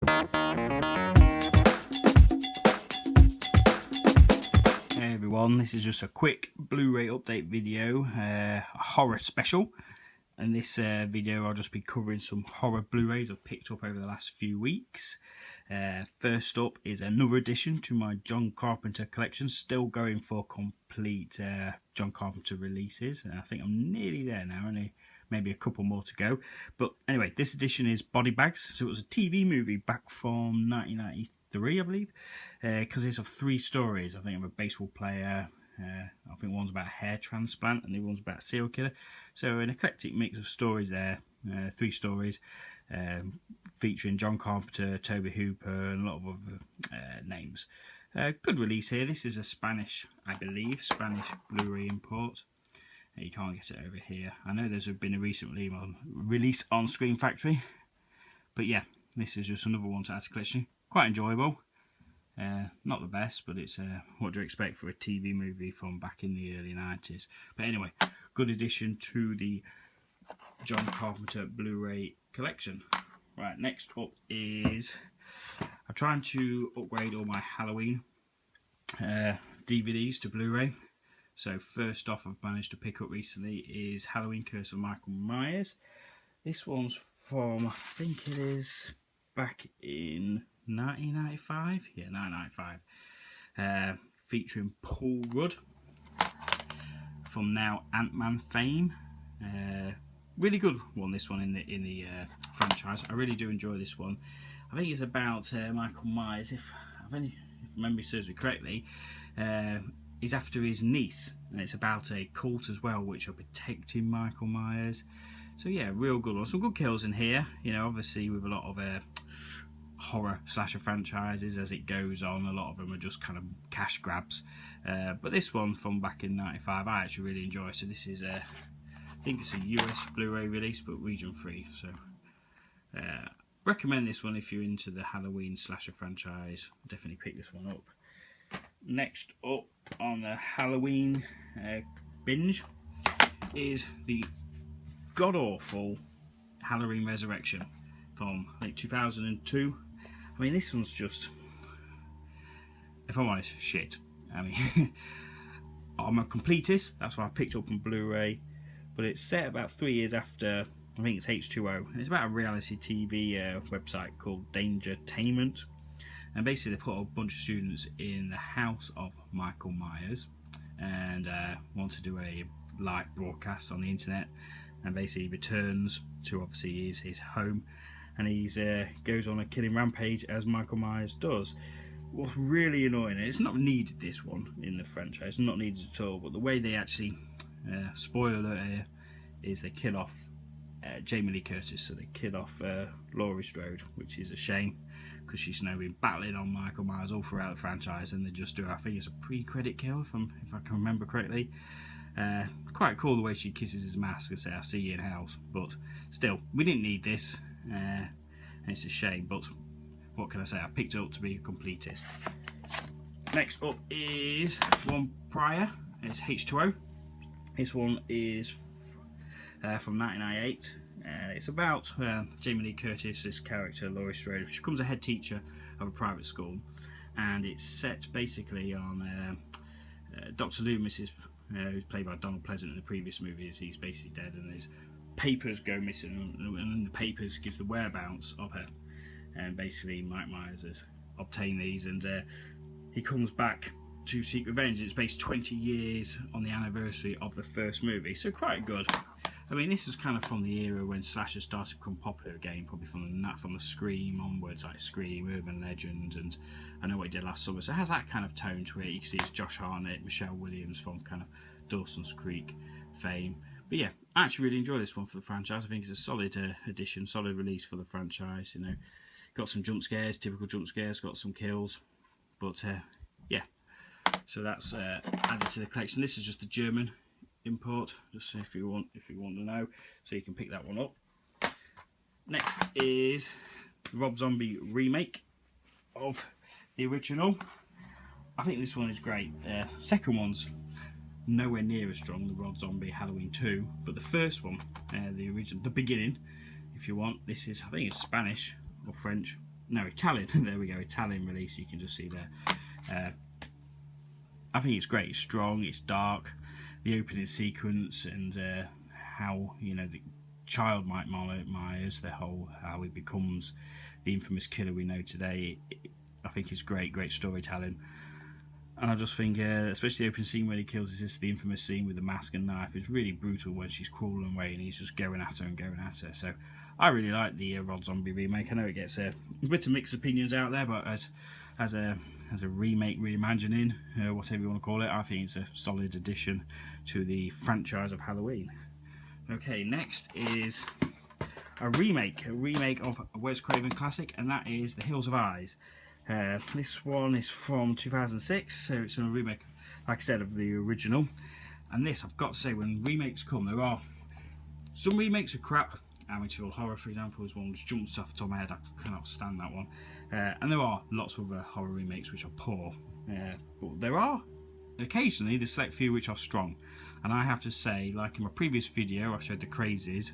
Hey everyone, this is just a quick Blu-ray update video, a horror special. In this video I'll just be covering some horror Blu-rays I've picked up over the last few weeks. First up is another addition to my John Carpenter collection, still going for complete John Carpenter releases. I think I'm nearly there now, only maybe a couple more to go. But anyway, this edition is Body Bags. So it was a TV movie back from 1993, I believe, because it's of 3 stories. I think of a baseball player, I think one's about a hair transplant and the other one's about a serial killer. So an eclectic mix of stories there, 3 stories, featuring John Carpenter, Toby Hooper and a lot of other names. Good release here. This is a Spanish, I believe, Spanish Blu-ray import. You can't get it over here. I know there's been a recent release on Screen Factory, but yeah, this is just another one to add to collection. Quite enjoyable. Not the best, but it's what do you expect for a TV movie from back in the early 90s. But anyway, good addition to the John Carpenter Blu-ray collection. Right, next up is I'm trying to upgrade all my Halloween DVDs to Blu-ray. So first off, I've managed to pick up recently is Halloween Curse of Michael Myers. This one's from, I think it is back in 1995. Yeah, 1995. Featuring Paul Rudd from now Ant-Man fame. Really good one, this one in the franchise. I really do enjoy this one. I think it's about Michael Myers, if memory serves me correctly. He's after his niece, and it's about a cult as well which are protecting Michael Myers. So yeah, real good one. Some good kills in here, you know, obviously with a lot of horror slasher franchises as it goes on, a lot of them are just kind of cash grabs, but this one from back in 95 I actually really enjoy. So this is I think it's a US Blu-ray release, but region free, so recommend this one if you're into the Halloween slasher franchise. Definitely pick this one up. Next up on the Halloween binge is the god-awful Halloween Resurrection from I think 2002. I mean, this one's just, if I'm honest, shit. I mean, I'm a completist, that's why I picked up on Blu-ray, but it's set about 3 years after, I think it's H2O, and it's about a reality TV website called Dangertainment. And basically they put a bunch of students in the house of Michael Myers and want to do a live broadcast on the internet, and basically he returns to obviously his home, and he's goes on a killing rampage as Michael Myers does. What's really annoying, it's not needed, this one in the franchise, not needed at all, but the way they actually, spoiler alert here, is they kill off Jamie Lee Curtis, so they kill off Laurie Strode, which is a shame because she's now been battling on Michael Myers all throughout the franchise, and they just do, I think it's a pre-credit kill if I can remember correctly. Quite cool the way she kisses his mask and says, "I see you in house," but still, we didn't need this, and it's a shame, but what can I say, I picked it up to be a completist. Next up is one prior, it's H2O. This one is from 1998. It's about Jamie Lee Curtis's character, Laurie Strode. She becomes a head teacher of a private school, and it's set basically on Dr. Loomis, who's played by Donald Pleasant in the previous movies. He's basically dead, and his papers go missing, and the papers gives the whereabouts of her. And basically, Mike Myers has obtained these, and he comes back to seek revenge. It's based 20 years on the anniversary of the first movie, so quite good. I mean, this was kind of from the era when slasher started to become popular again, probably from the Scream onwards, like Scream, Urban Legend, and I Know What He Did Last Summer. So it has that kind of tone to it. You can see it's Josh Hartnett, Michelle Williams from kind of Dawson's Creek fame. But yeah, I actually really enjoy this one for the franchise. I think it's a solid addition, solid release for the franchise. You know, got some jump scares, typical jump scares, got some kills, but yeah. So that's added to the collection. This is just a German import, just if you want to know, so you can pick that one up. Next is the Rob Zombie remake of the original. I think this one is great. Second one's nowhere near as strong, the Rob Zombie Halloween 2, but the first one, the original, the beginning, if you want, this is, I think it's Spanish or French, no, Italian. There we go, Italian release. You can just see there. I think it's great. It's strong. It's dark. The opening sequence and how the child Mike Myers, how he becomes the infamous killer we know today. I think it's great storytelling. And I just think, especially the opening scene when he kills his sister, the infamous scene with the mask and knife, is really brutal when she's crawling away and he's just going at her. So I really like the Rob Zombie remake. I know it gets a bit of mixed opinions out there, but as a remake, reimagining, whatever you want to call it, I think it's a solid addition to the franchise of Halloween. Okay, next is a remake of a Wes Craven classic, and that is The Hills of Eyes. This one is from 2006, so it's a remake, like I said, of the original. And this, I've got to say, when remakes come, there are some remakes are crap. Amityville Horror, for example, is one that jumps off the top of my head. I cannot stand that one. And there are lots of other horror remakes which are poor. But there are occasionally the select few which are strong. And I have to say, like in my previous video, I showed The Crazies.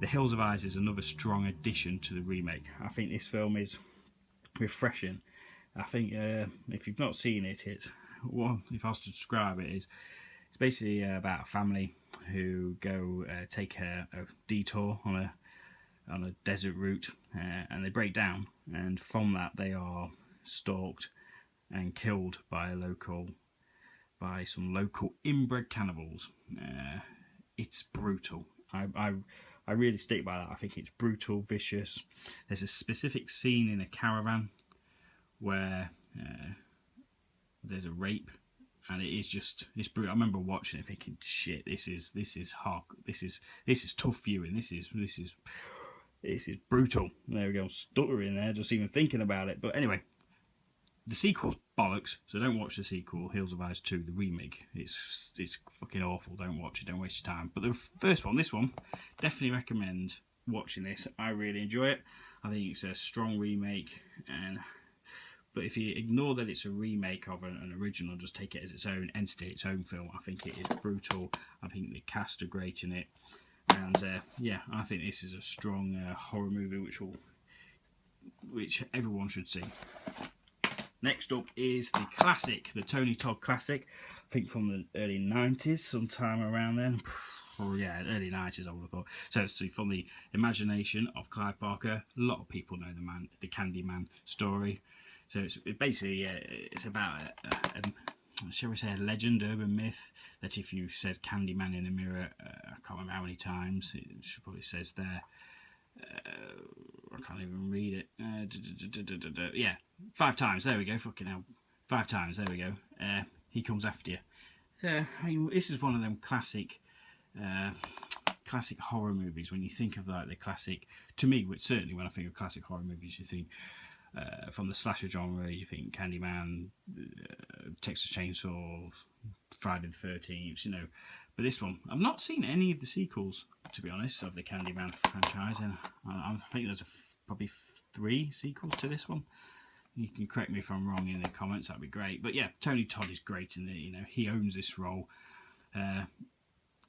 The Hills of Eyes is another strong addition to the remake. I think this film is refreshing. I think if you've not seen it, if I was to describe it, it's basically about a family who go take a detour on a desert route, and they break down, and from that they are stalked and killed by some local inbred cannibals. It's brutal. I really stick by that. I think it's brutal, vicious. There's a specific scene in a caravan where there's a rape, and it's brutal. I remember watching it thinking, shit, this is hard. This is tough viewing. This is brutal. There we go, I'm stuttering there just even thinking about it. But anyway, the sequel's bollocks, so don't watch the sequel, Hills of Eyes 2, the remake. It's fucking awful. Don't watch it, don't waste your time. But the first one, this one, definitely recommend watching this. I really enjoy it. I think it's a strong remake, but if you ignore that it's a remake of an original, just take it as its own entity, its own film, I think it is brutal. I think the cast are great in it. And yeah, I think this is a strong horror movie which everyone should see. Next up is the classic, the Tony Todd classic, I think from the early 90s, sometime around then. Yeah, early 90s I would have thought. So it's from the imagination of Clive Barker. A lot of people know the Candyman story. So it's basically, it's about, shall we say, a legend, urban myth, that if you said Candyman in a mirror, I can't remember how many times, it probably says there, I can't even read it. Yeah, 5 times. There we go. Fucking hell, 5 times. There we go. He comes after you. I mean, this is one of them classic horror movies. When you think of like the classic, to me, which certainly when I think of classic horror movies, you think from the slasher genre, you think Candyman, Texas Chainsaw, Friday the 13th, But this one, I've not seen any of the sequels, to be honest, of the Candyman franchise, and I think there's probably 3 sequels to this one. You can correct me if I'm wrong in the comments, that'd be great. But yeah, Tony Todd is great in it, he owns this role.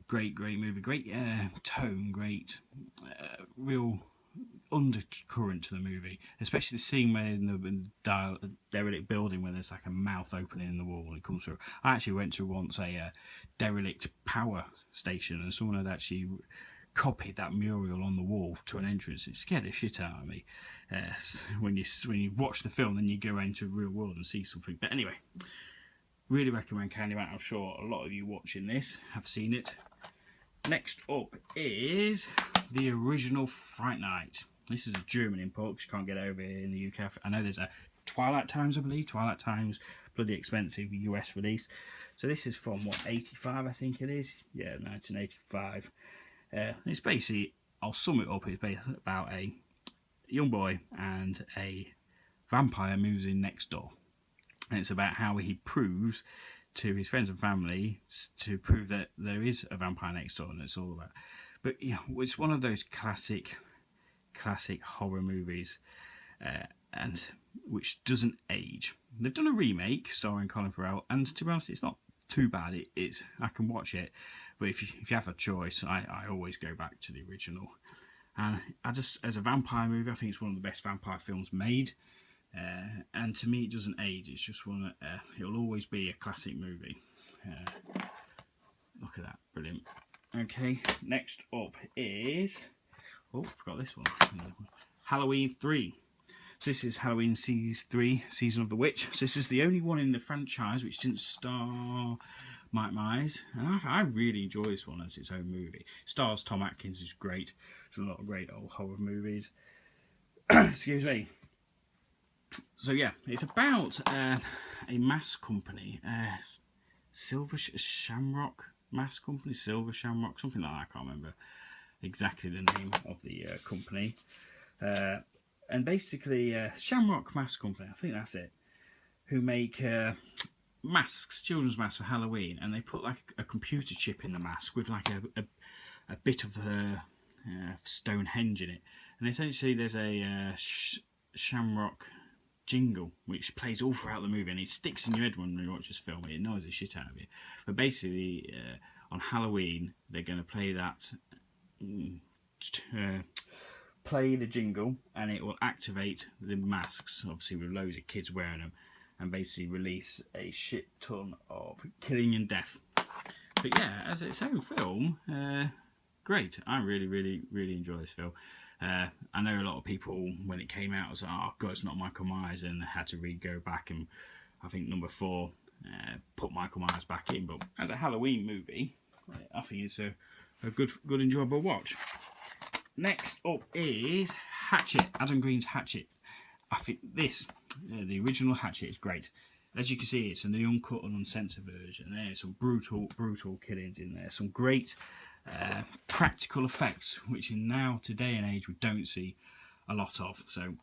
Great movie, great tone, great real undercurrent to the movie, especially the scene where in the derelict building where there's like a mouth opening in the wall and it comes through. I actually went to once a derelict power station, and someone had actually copied that mural on the wall to an entrance. It scared the shit out of me. When you watch the film, then you go into the real world and see something. But anyway, really recommend Candyman. I'm sure a lot of you watching this have seen it. Next up is the original Fright Night. This is a German import because you can't get it over here in the UK. I know there's a Twilight Times, I believe. Twilight Times, bloody expensive US release. So this is from, 85 I think it is? Yeah, 1985. It's basically, I'll sum it up, it's basically about a young boy and a vampire moves in next door. And it's about how he proves to his friends and family to prove that there is a vampire next door, and it's all about. But it's one of those classic horror movies, and which doesn't age. They've done a remake starring Colin Farrell, and to be honest, it's not too bad. I can watch it, but if you have a choice, I always go back to the original. And as a vampire movie, I think it's one of the best vampire films made. And to me, it doesn't age. It's just one that it'll always be a classic movie. Look at that, brilliant. Okay, next up is forgot this one. Halloween 3. So this is Halloween Season 3, Season of the Witch. So this is the only one in the franchise which didn't star Mike Myers, and I really enjoy this one as its own movie. Stars Tom Atkins, is great. There's a lot of great old horror movies. Excuse me. So yeah, it's about a mask company, Silver Shamrock Mask Company, Silver Shamrock, something like that. I can't remember exactly the name of the company. And basically, Shamrock Mask Company, I think that's it, who make masks, children's masks for Halloween, and they put like a computer chip in the mask with like a bit of Stonehenge in it, and essentially there's a Shamrock jingle which plays all throughout the movie, and it sticks in your head when you watch this film. It annoys the shit out of you. But basically, on Halloween, they're going to play that, play the jingle, and it will activate the masks, obviously with loads of kids wearing them, and basically release a shit ton of killing and death. But yeah, as its own film, great. I really enjoy this film. I know a lot of people, when it came out, was like, oh god, it's not Michael Myers, and had to go back, and I think number 4 put Michael Myers back in. But as a Halloween movie, I think it's a good enjoyable watch. Next up is Hatchet, Adam Green's Hatchet. I think this, the original Hatchet, is great. As you can see, it's in the uncut and uncensored version. There's some brutal killings in there. Some great practical effects, which in today and age, we don't see a lot of. So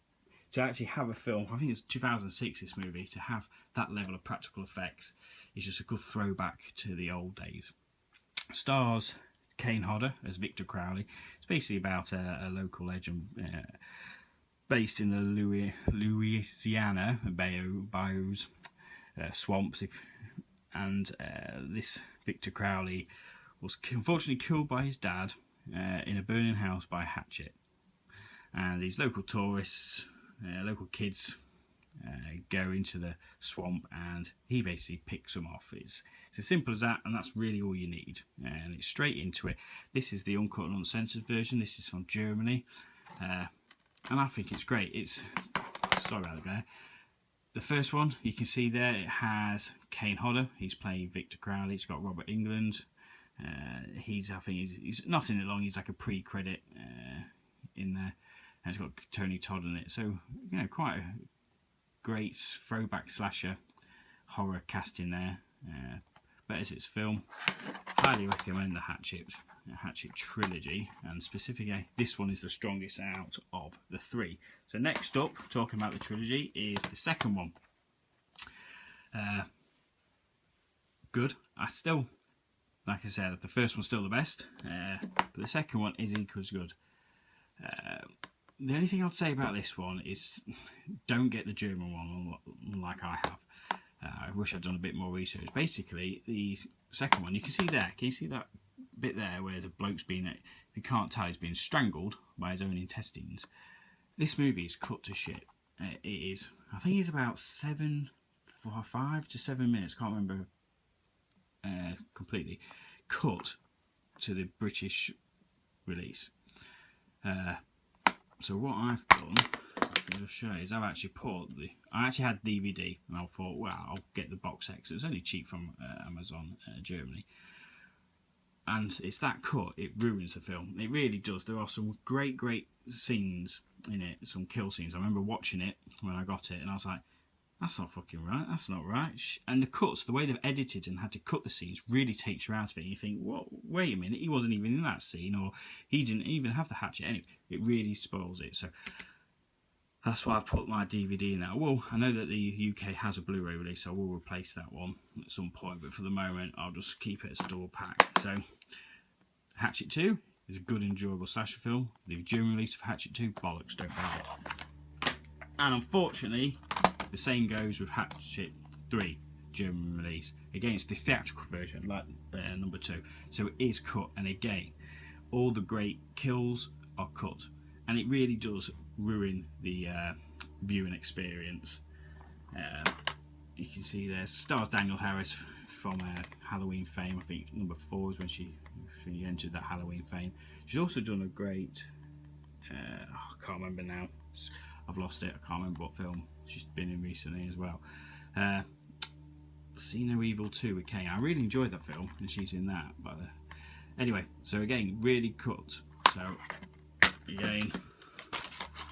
to actually have a film, I think it's 2006, this movie, to have that level of practical effects is just a good throwback to the old days. Stars Kane Hodder as Victor Crowley. It's basically about a local legend based in the Louisiana bayous, swamps, and this Victor Crowley was unfortunately killed by his dad in a burning house by a hatchet. And these local tourists, local kids, go into the swamp, and he basically picks them off. It's as simple as that, and that's really all you need. And it's straight into it. This is the uncut and uncensored version. This is from Germany, and I think it's great. Sorry about the glare. The first one, you can see there, it has Kane Hodder. He's playing Victor Crowley. It's got Robert Englund. He's not in it long. He's like a pre-credit in there, and it's got Tony Todd in it. So quite a great throwback slasher horror cast in there. But as its film, highly recommend the Hatchet trilogy, and specifically this one is the strongest out of the 3. So next up, talking about the trilogy, is the second one. Good. Like I said, the first one's still the best, but the second one is equally as good. The only thing I'd say about this one is don't get the German one like I have. I wish I'd done a bit more research. Basically, the second one, you can see there. Can you see that bit there where the bloke's you can't tell he's being strangled by his own intestines? This movie is cut to shit. It is. I think it's about 5 to 7 minutes. Can't remember completely. Cut to the British release. So what I've done, I'll show you, is I actually had DVD, and I thought, well, I'll get the box set. It was only cheap from Amazon Germany, and it's that cut, it ruins the film. It really does. There are some great scenes in it, some kill scenes. I remember watching it when I got it, and I was like, that's not fucking right, that's not right. And the cuts, the way they've edited and had to cut the scenes, really takes you out of it. You think, well, wait a minute, he wasn't even in that scene, or he didn't even have the hatchet. Anyway, it really spoils it. So that's why I've put my DVD in there. Well, I know that the UK has a Blu Ray release, so I will replace that one at some point, but for the moment, I'll just keep it as a double pack. So, Hatchet 2 is a good, enjoyable slasher film. The German release of Hatchet 2, bollocks, don't buy it. And unfortunately, the same goes with Hatchet 3, German release. Again, it's the theatrical version, like number 2. So it is cut, and again, all the great kills are cut, and it really does ruin the viewing experience. You can see there stars Daniel Harris from Halloween fame. I think number 4 is when she entered that Halloween fame. She's also done a great I can't remember now, I've lost it, I can't remember what film she's been in recently as well. See No Evil 2 with Kane. I really enjoyed that film, and she's in that. But anyway, so again, really cut. So again,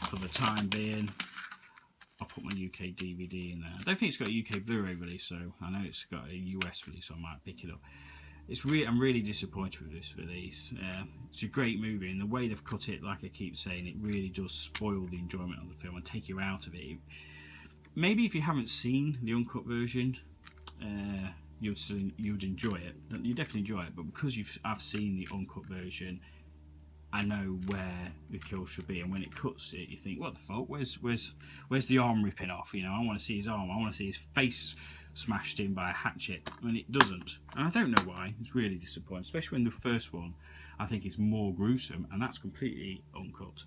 for the time being, I'll put my UK DVD in there. I don't think it's got a UK Blu Ray release, so I know it's got a US release, so I might pick it up. I'm really disappointed with this release. It's a great movie, and the way they've cut it, like I keep saying, it really does spoil the enjoyment of the film and take you out of it. Maybe if you haven't seen the uncut version, you'd enjoy it. You definitely enjoy it, but because I've seen the uncut version, I know where the kill should be, and when it cuts it, you think, what the fuck? Where's the arm ripping off? You know, I want to see his arm. I want to see his face smashed in by a hatchet, and it doesn't. And I don't know why. It's really disappointing, especially when the first one, I think, is more gruesome, and that's completely uncut.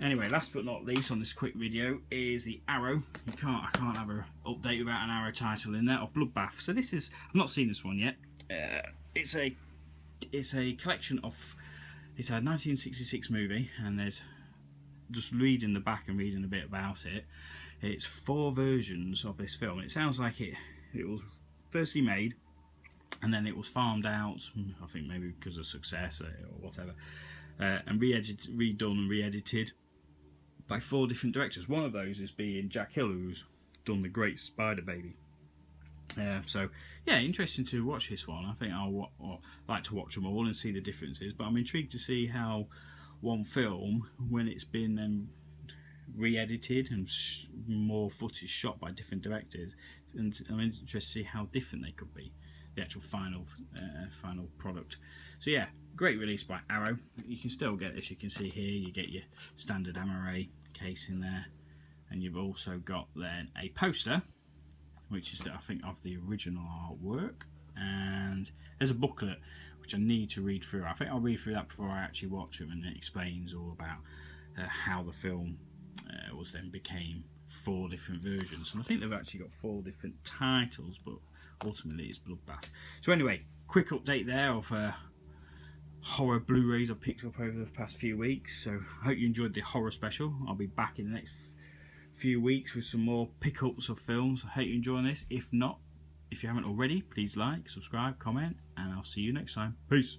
Anyway, last but not least on this quick video is the Arrow. I can't have an update without an Arrow title in there, of Bloodbath. So this is, I've not seen this one yet. It's a collection of, it's a 1966 movie, and there's, just reading the back and reading a bit about it, it's 4 versions of this film. It sounds like it was firstly made, and then it was farmed out, I think maybe because of success or whatever, and redone and re-edited by 4 different directors. One of those is being Jack Hill, who's done The Great Spider Baby. So yeah, interesting to watch this one. I think I'll like to watch them all and see the differences, but I'm intrigued to see how one film, when it's been then re-edited and more footage shot by different directors, and I'm interested to see how different they could be, the actual final product. So yeah, great release by Arrow. You can still get this. You can see here you get your standard Amaray case in there, and you've also got then a poster, which is I think of the original artwork, and there's a booklet which I need to read through. I think I'll read through that before I actually watch them, and it explains all about how the film was then became 4 different versions, and I think they've actually got 4 different titles, but ultimately it's Bloodbath. So anyway, quick update there of horror Blu-rays I've picked up over the past few weeks. So I hope you enjoyed the horror special. I'll be back in the next few weeks with some more pickups of films. I hope you're enjoying this. If not, if you haven't already, please like, subscribe, comment, and I'll see you next time. Peace.